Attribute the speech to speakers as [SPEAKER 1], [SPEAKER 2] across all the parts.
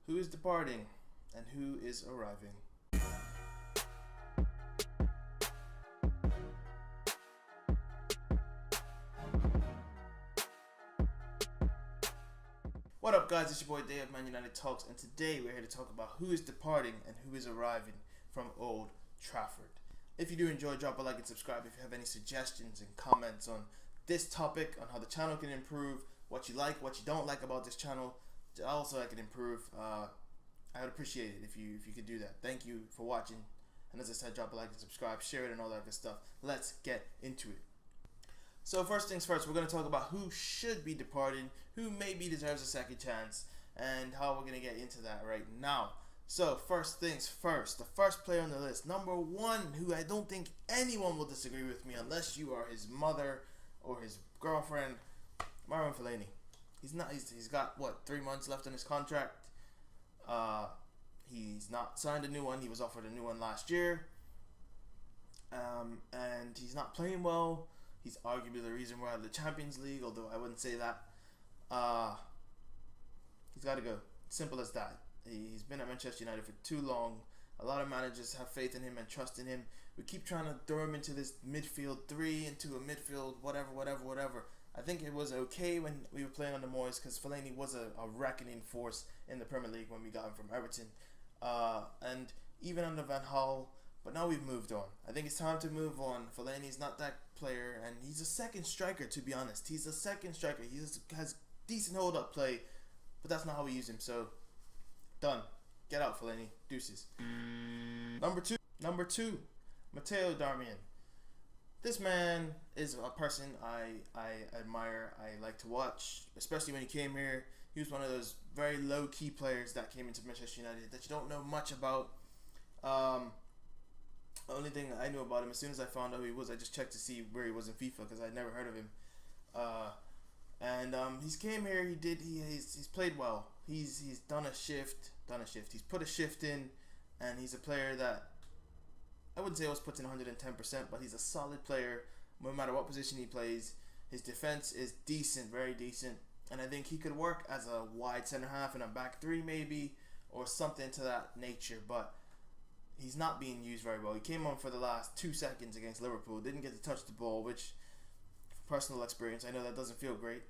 [SPEAKER 1] Who is departing and who is arriving? What up, guys? It's your boy Dave of Man United Talks, and today we're here to talk about who is departing and who is arriving from Old Trafford. If you do enjoy, drop a like and subscribe if you have any suggestions and comments on this topic, on how the channel can improve, what you like, what you don't like about this channel. Also, I can improve. I would appreciate it if you could do that. Thank you for watching. And as I said, drop a like and subscribe, share it, and all that good stuff. Let's get into it. So first things first, we're going to talk about who should be departing, who maybe deserves a second chance, and how we're going to get into that right now. So first things first, the first player on the list, number one, who I don't think anyone will disagree with me unless you are his mother or his girlfriend, Marwan Fellaini. He's got what, 3 months left on his contract. He's not signed a new one. He was offered a new one last year, and he's not playing well. He's arguably the reason we're out of the Champions League, although I wouldn't say that. He's got to go. Simple as that. He's been at Manchester United for too long. A lot of managers have faith in him and trust in him. We keep trying to throw him into this midfield three, into a midfield whatever. I think it was okay when we were playing under Moyes because Fellaini was a reckoning force in the Premier League when we got him from Everton. And even under Van Gaal. But now we've moved on. I think it's time to move on. Fellaini's not that player, and he's a second striker, to be honest. He's a second striker. He has decent hold-up play, but that's not how we use him. So, done. Get out, Fellaini. Deuces. Number two, Matteo Darmian. This man is a person I admire, I like to watch, especially when he came here. He was one of those very low-key players that came into Manchester United that you don't know much about. The only thing I knew about him, as soon as I found out who he was, I just checked to see where he was in FIFA because I'd never heard of him. He's came here. He's played well. He's done a shift. He's put a shift in, and he's a player that I wouldn't say I was put in 110%, but he's a solid player. No matter what position he plays, his defense is decent, very decent, and I think he could work as a wide center half in a back three maybe, or something to that nature, but he's not being used very well. He came on for the last 2 seconds against Liverpool. Didn't get to touch the ball, which, from personal experience, I know that doesn't feel great.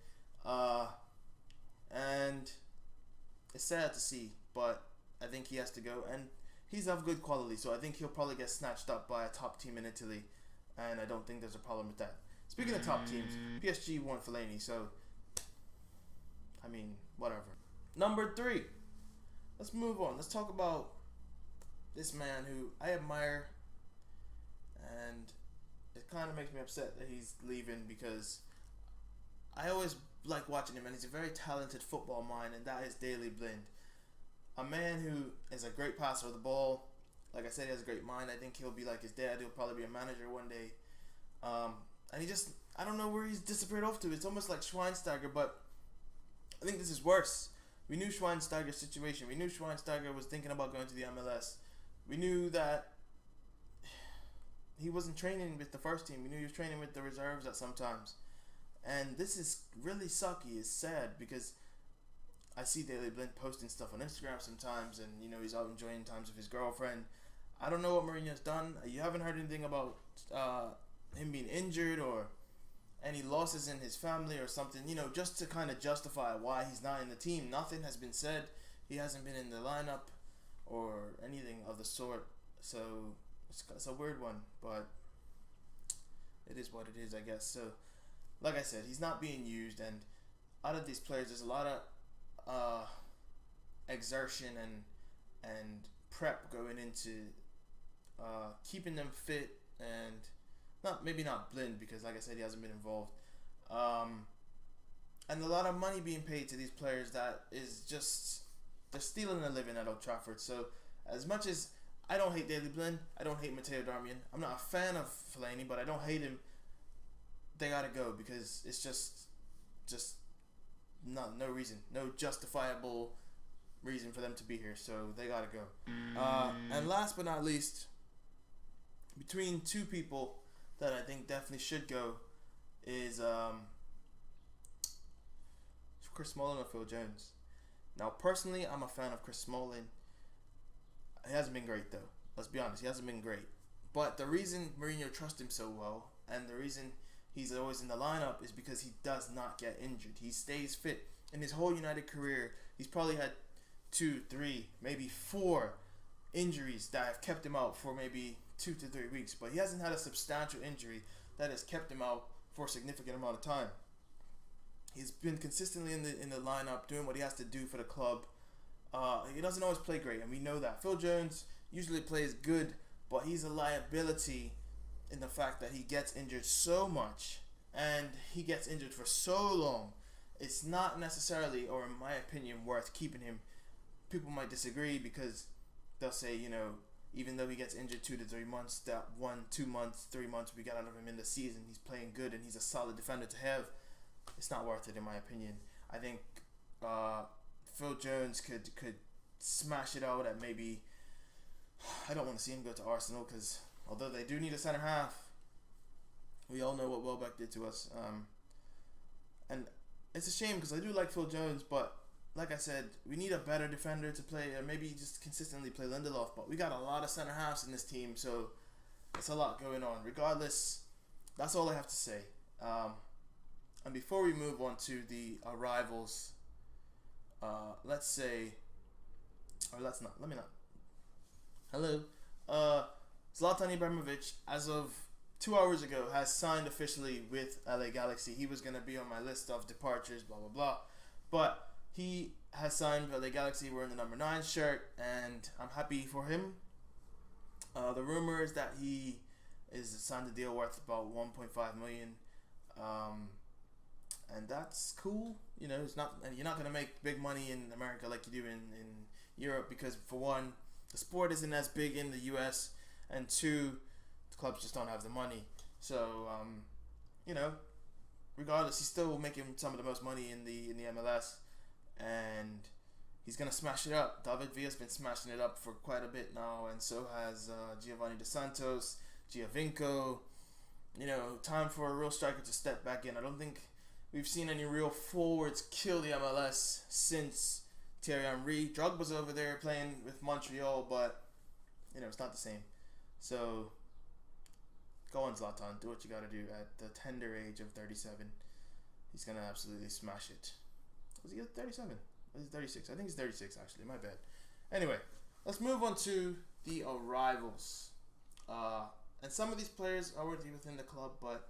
[SPEAKER 1] And it's sad to see, but I think he has to go. And he's of good quality, so I think he'll probably get snatched up by a top team in Italy. And I don't think there's a problem with that. Speaking of top teams, PSG won Fellaini, so, I mean, whatever. Number 3. Let's move on. Let's talk about this man who I admire, and it kind of makes me upset that he's leaving because I always like watching him, and he's a very talented football mind, and that is Daley Blind. A man who is a great passer of the ball. Like I said, he has a great mind. I think he'll be like his dad. He'll probably be a manager one day. And he just, I don't know where he's disappeared off to. It's almost like Schweinsteiger, but I think this is worse. We knew Schweinsteiger's situation. We knew Schweinsteiger was thinking about going to the MLS. We knew that he wasn't training with the first team. We knew he was training with the reserves at sometimes. And this is really sucky. It's sad because I see Daley Blind posting stuff on Instagram sometimes, and you know he's out enjoying times with his girlfriend. I don't know what Mourinho's done. You haven't heard anything about him being injured or any losses in his family or something, you know, just to kind of justify why he's not in the team. Nothing has been said. He hasn't been in the lineup or anything of the sort, so it's a weird one, but it is what it is, I guess. So, like I said, he's not being used, and out of these players, there's a lot of exertion and prep going into keeping them fit, and maybe not Blind because, like I said, he hasn't been involved, and a lot of money being paid to these players that is just. They're stealing a living at Old Trafford. So, as much as I don't hate Daley Blind, I don't hate Matteo Darmian. I'm not a fan of Fellaini, but I don't hate him. They gotta go because it's just no reason, no justifiable reason for them to be here. So they gotta go. And last but not least, between two people that I think definitely should go is Chris Smalling or Phil Jones. Now, personally, I'm a fan of Chris Smalling. He hasn't been great though. Let's be honest, he hasn't been great. But the reason Mourinho trusts him so well, and the reason he's always in the lineup, is because he does not get injured. He stays fit. In his whole United career, he's probably had 2, 3, maybe 4 injuries that have kept him out for maybe 2 to 3 weeks. But he hasn't had a substantial injury that has kept him out for a significant amount of time. He's been consistently in the lineup, doing what he has to do for the club. He doesn't always play great, and we know that. Phil Jones usually plays good, but he's a liability in the fact that he gets injured so much, and he gets injured for so long. It's not necessarily, or in my opinion, worth keeping him. People might disagree because they'll say, even though he gets injured 2 to 3 months, that 1, 2 months, 3 months we got out of him in the season, he's playing good and he's a solid defender to have. It's not worth it, in my opinion. I think Phil Jones could smash it out at maybe. I don't want to see him go to Arsenal because although they do need a centre half, we all know what Welbeck did to us. And it's a shame because I do like Phil Jones, but like I said, we need a better defender to play, or maybe just consistently play Lindelof. But we got a lot of centre halves in this team, so it's a lot going on. Regardless, that's all I have to say. And before we move on to the arrivals, let's say, or let's not, let me not. Hello. Zlatan Ibrahimovic, as of 2 hours ago, has signed officially with LA Galaxy. He was going to be on my list of departures, blah, blah, blah. But he has signed with LA Galaxy wearing the number 9 shirt, and I'm happy for him. The rumor is that he is signed a deal worth about 1.5 million. And that's cool. It's not, and you're not going to make big money in America like you do in Europe because, for one, the sport isn't as big in the US, and 2, the clubs just don't have the money. So, regardless, he's still making some of the most money in the MLS, and he's going to smash it up. David Villa's been smashing it up for quite a bit now, and so has Giovanni Dos Santos, Giovinco. Time for a real striker to step back in. I don't think we've seen any real forwards kill the MLS since Thierry Henry. Drogba's over there playing with Montreal, but it's not the same. So go on, Zlatan. Do what you got to do at the tender age of 37. He's gonna absolutely smash it. Was he at 37? Was he 36? I think he's 36 actually. My bad. Anyway, let's move on to the arrivals. And some of these players are already within the club, but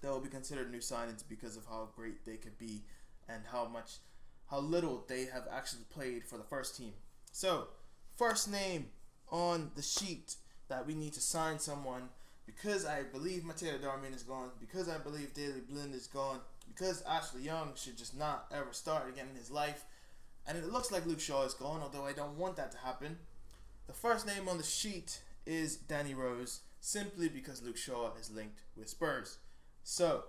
[SPEAKER 1] they will be considered new signings because of how great they could be and how little they have actually played for the first team. So, first name on the sheet that we need to sign someone, because I believe Matteo Darmian is gone, because I believe Daley Blind is gone, because Ashley Young should just not ever start again in his life, and it looks like Luke Shaw is gone, although I don't want that to happen. The first name on the sheet is Danny Rose, simply because Luke Shaw is linked with Spurs. So,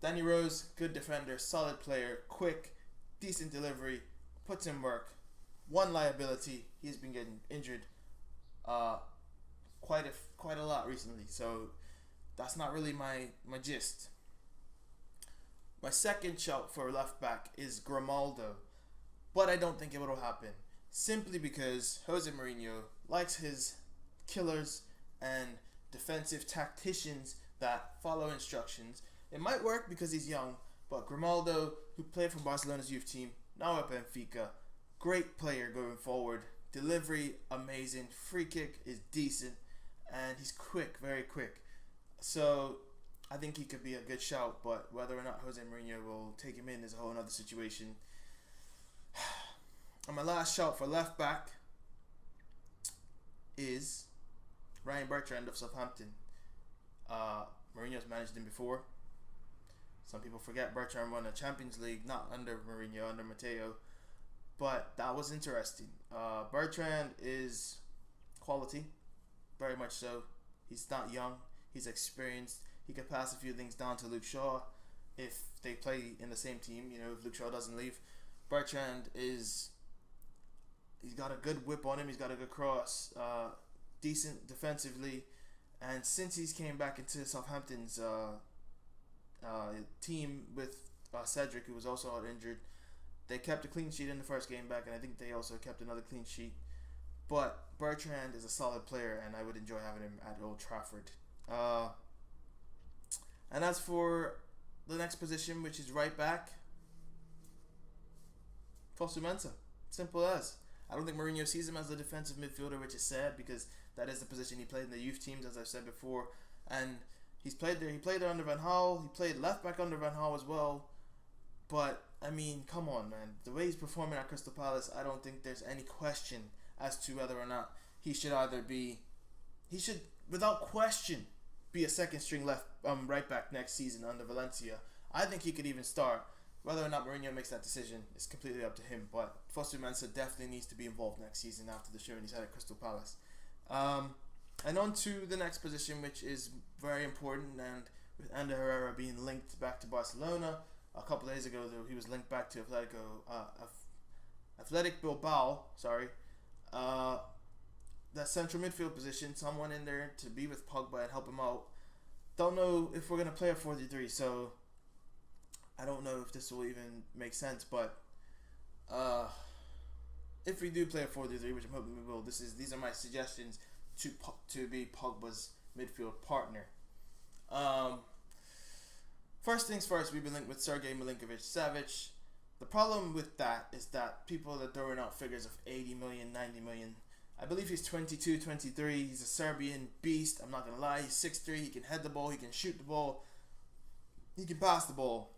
[SPEAKER 1] Danny Rose, good defender, solid player, quick, decent delivery, puts in work. One liability, he's been getting injured quite a lot recently, so that's not really my gist. My second shout for left back is Grimaldo, but I don't think it will happen, simply because Jose Mourinho likes his killers and defensive tacticians that follow instructions. It might work because he's young, but Grimaldo, who played for Barcelona's youth team, now at Benfica, great player going forward. Delivery, amazing. Free kick is decent. And he's quick, very quick. So, I think he could be a good shout, but whether or not Jose Mourinho will take him in is a whole other situation. And my last shout for left back is Ryan Bertrand of Southampton. Mourinho's managed him before. Some people forget Bertrand won a Champions League, not under Mourinho, under Matteo. But that was interesting. Bertrand is quality, very much so. He's not young. He's experienced. He could pass a few things down to Luke Shaw if they play in the same team. If Luke Shaw doesn't leave. Bertrand he's got a good whip on him. He's got a good cross. Decent defensively. And since he's came back into Southampton's team with Cedric, who was also out injured, They kept a clean sheet in the first game back, and I think they also kept another clean sheet. But Bertrand is a solid player, and I would enjoy having him at Old Trafford. And as for the next position, which is right back, Fosu Mensah. Simple as. I don't think Mourinho sees him as a defensive midfielder, which is sad because that is the position he played in the youth teams, as I've said before. And he's played there. He played there under Van Gaal. He played left back under Van Gaal as well. But, I mean, come on, man. The way he's performing at Crystal Palace, I don't think there's any question as to whether or not he should without question, be a second string right back next season under Valencia. I think he could even start. Whether or not Mourinho makes that decision is completely up to him. But Fosu Mensah definitely needs to be involved next season after the showing he's had at Crystal Palace. And on to the next position, which is very important, and with Ander Herrera being linked back to Barcelona. A couple days ago, though, he was linked back to Athletic Bilbao. That central midfield position, someone in there to be with Pogba and help him out. Don't know if we're gonna play a 4-3, so I don't know if this will even make sense. But if we do play a 4-3, which I'm hoping we will, these are my suggestions to be Pogba's midfield partner. First things first, we've been linked with Sergej Milinkovic-Savic. The problem with that is that people are throwing out figures of 80 million, 90 million. I believe he's 22, 23. He's a Serbian beast. I'm not going to lie. He's 6'3". He can head the ball. He can shoot the ball. He can pass the ball.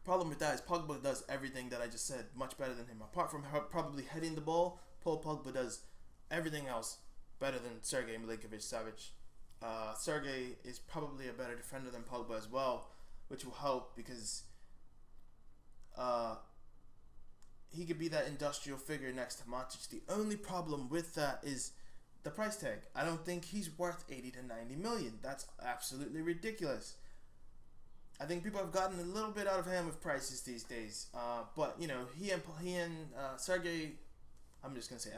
[SPEAKER 1] Problem with that is Pogba does everything that I just said much better than him. Apart from probably heading the ball, Paul Pogba does everything else better than Sergej Milinkovic-Savic. Sergej is probably a better defender than Pogba as well, which will help because he could be that industrial figure next to Matic. The only problem with that is the price tag. I don't think he's worth 80 to 90 million. That's absolutely ridiculous. I think people have gotten a little bit out of hand with prices these days. But you know, he and Sergej, I'm just gonna say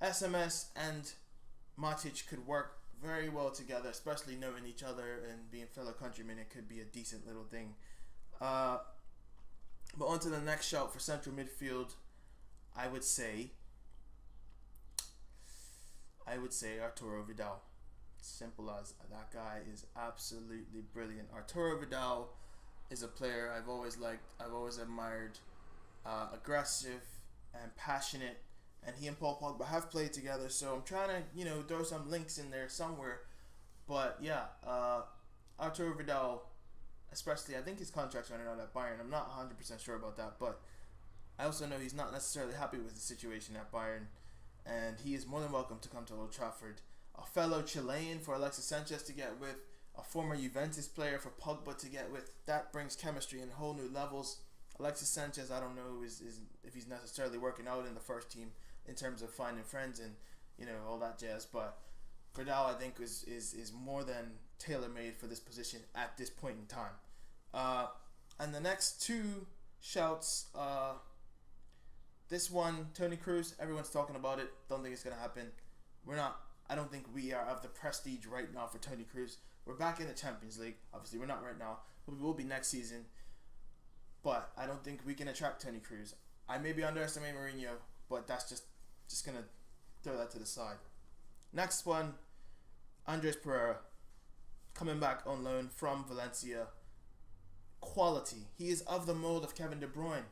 [SPEAKER 1] SMS and Matic could work very well together, especially knowing each other and being fellow countrymen. It could be a decent little thing. But on to the next shout for central midfield. I would say Arturo Vidal. Simple as that. Guy is absolutely brilliant. Arturo Vidal is a player I've always liked. I've always admired. Aggressive and passionate. And he and Paul Pogba have played together. So I'm trying to, throw some links in there somewhere. But yeah, Arturo Vidal, especially, I think his contract's running out at Bayern. I'm not 100% sure about that, but I also know he's not necessarily happy with the situation at Bayern, and he is more than welcome to come to Old Trafford. A fellow Chilean for Alexis Sanchez to get with, a former Juventus player for Pogba to get with. That brings chemistry in whole new levels. Alexis Sanchez, I don't know if he's necessarily working out in the first team in terms of finding friends and all that jazz, but Vidal, I think, is more than tailor-made for this position at this point in time. And the next two shouts, this one, Toni Kroos, everyone's talking about it. Don't think it's going to happen. I don't think we are of the prestige right now for Toni Kroos. We're back in the Champions League. Obviously, we're not right now. But we will be next season. But I don't think we can attract Toni Kroos. I may be underestimating Mourinho, but that's just going to throw that to the side. Next one, Andres Pereira, coming back on loan from Valencia. Quality. He is of the mold of Kevin De Bruyne,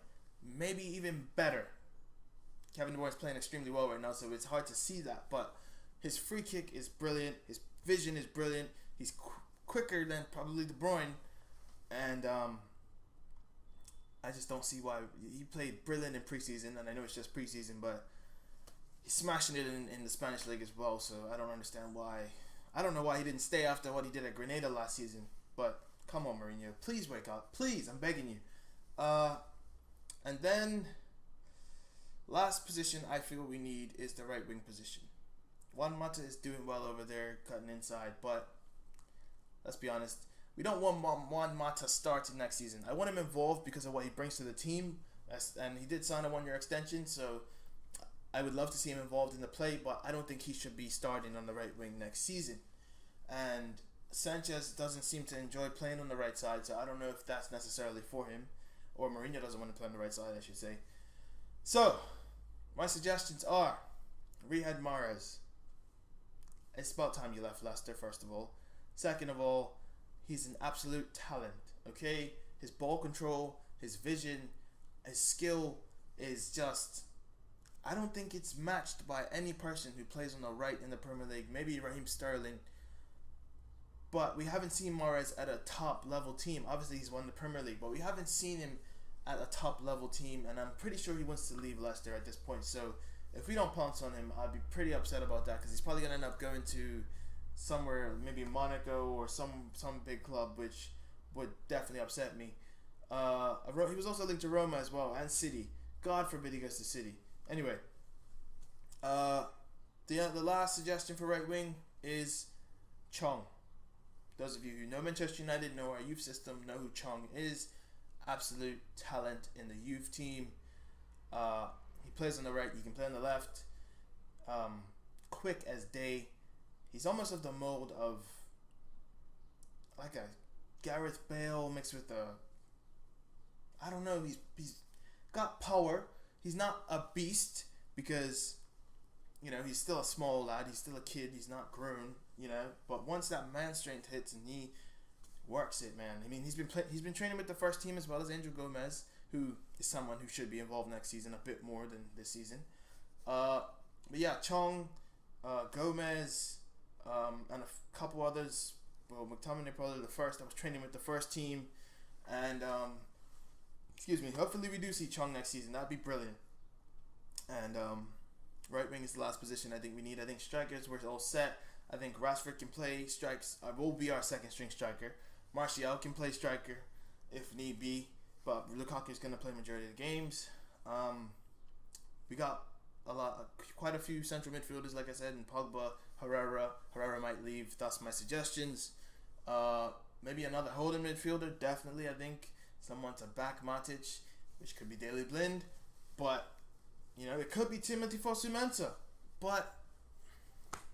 [SPEAKER 1] maybe even better. Kevin De Bruyne is playing extremely well right now, so it's hard to see that, but his free kick is brilliant. His vision is brilliant. He's quicker than probably De Bruyne, and I just don't see why. He played brilliant in preseason, and I know it's just preseason, but he's smashing it in the Spanish league as well, so I don't understand why. I don't know why he didn't stay after what he did at Grenada last season, but come on, Mourinho. Please wake up. Please, I'm begging you. And then, last position I feel we need is the right wing position. Juan Mata is doing well over there, cutting inside, but let's be honest. We don't want Juan Mata starting next season. I want him involved because of what he brings to the team, and he did sign a 1-year extension, so I would love to see him involved in the play, but I don't think he should be starting on the right wing next season. And Sanchez doesn't seem to enjoy playing on the right side, so I don't know if that's necessarily for him. or Mourinho doesn't want to play on the right side, I should say. So, my suggestions are Riyad Mahrez. It's about time you left Leicester, first of all. Second of all, he's an absolute talent, okay? His ball control, his vision, his skill is just... I don't think it's matched by any person who plays on the right in the Premier League. Maybe Raheem Sterling. But we haven't seen Mahrez at a top level team. Obviously he's won the Premier League, but we haven't seen him at a top level team, and I'm pretty sure he wants to leave Leicester at this point. So if we don't pounce on him, I'd be pretty upset about that, because he's probably going to end up going to somewhere, maybe Monaco or some big club, which would definitely upset me. He was also linked to Roma as well, and City. God forbid he goes to City. Anyway, the last suggestion for right wing is Chong. Those of you who know Manchester United, know our youth system, know who Chong is. Absolute talent in the youth team. He plays on the right, he can play on the left. Quick as day. He's almost of the mold of like a Gareth Bale mixed with I don't know, he's got power. He's not a beast, because he's still a small lad, he's still a kid, he's not grown, but once that man strength hits and he works it, man. I mean, he's been training with the first team as well as Angel Gomez, who is someone who should be involved next season a bit more than this season. But yeah, Chong, Gomez, and a couple others. Well, McTominay probably the first. I was training with the first team, and hopefully we do see Chong next season. That'd be brilliant. And right wing is the last position I think we need. I think strikers, we're all set. I think Rashford can play strikes. Will be our second string striker. Martial can play striker if need be, but Lukaku's going to play majority of the games. We got quite a few central midfielders, like I said, and Pogba, Herrera might leave. That's my suggestions. Maybe another holding midfielder, definitely. I think someone to back Matic, which could be Daley Blind, but it could be Timothy Fosu-Mensah, but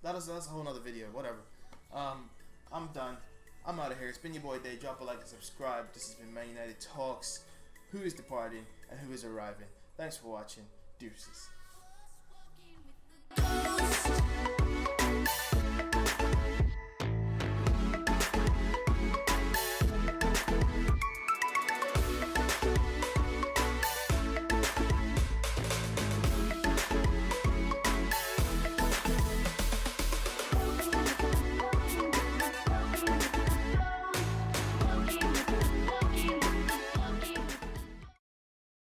[SPEAKER 1] that's a whole other video. Whatever. I'm done. I'm out of here. It's been your boy Day. Drop a like and subscribe. This has been Man United Talks. Who is departing and who is arriving? Thanks for watching. Deuces.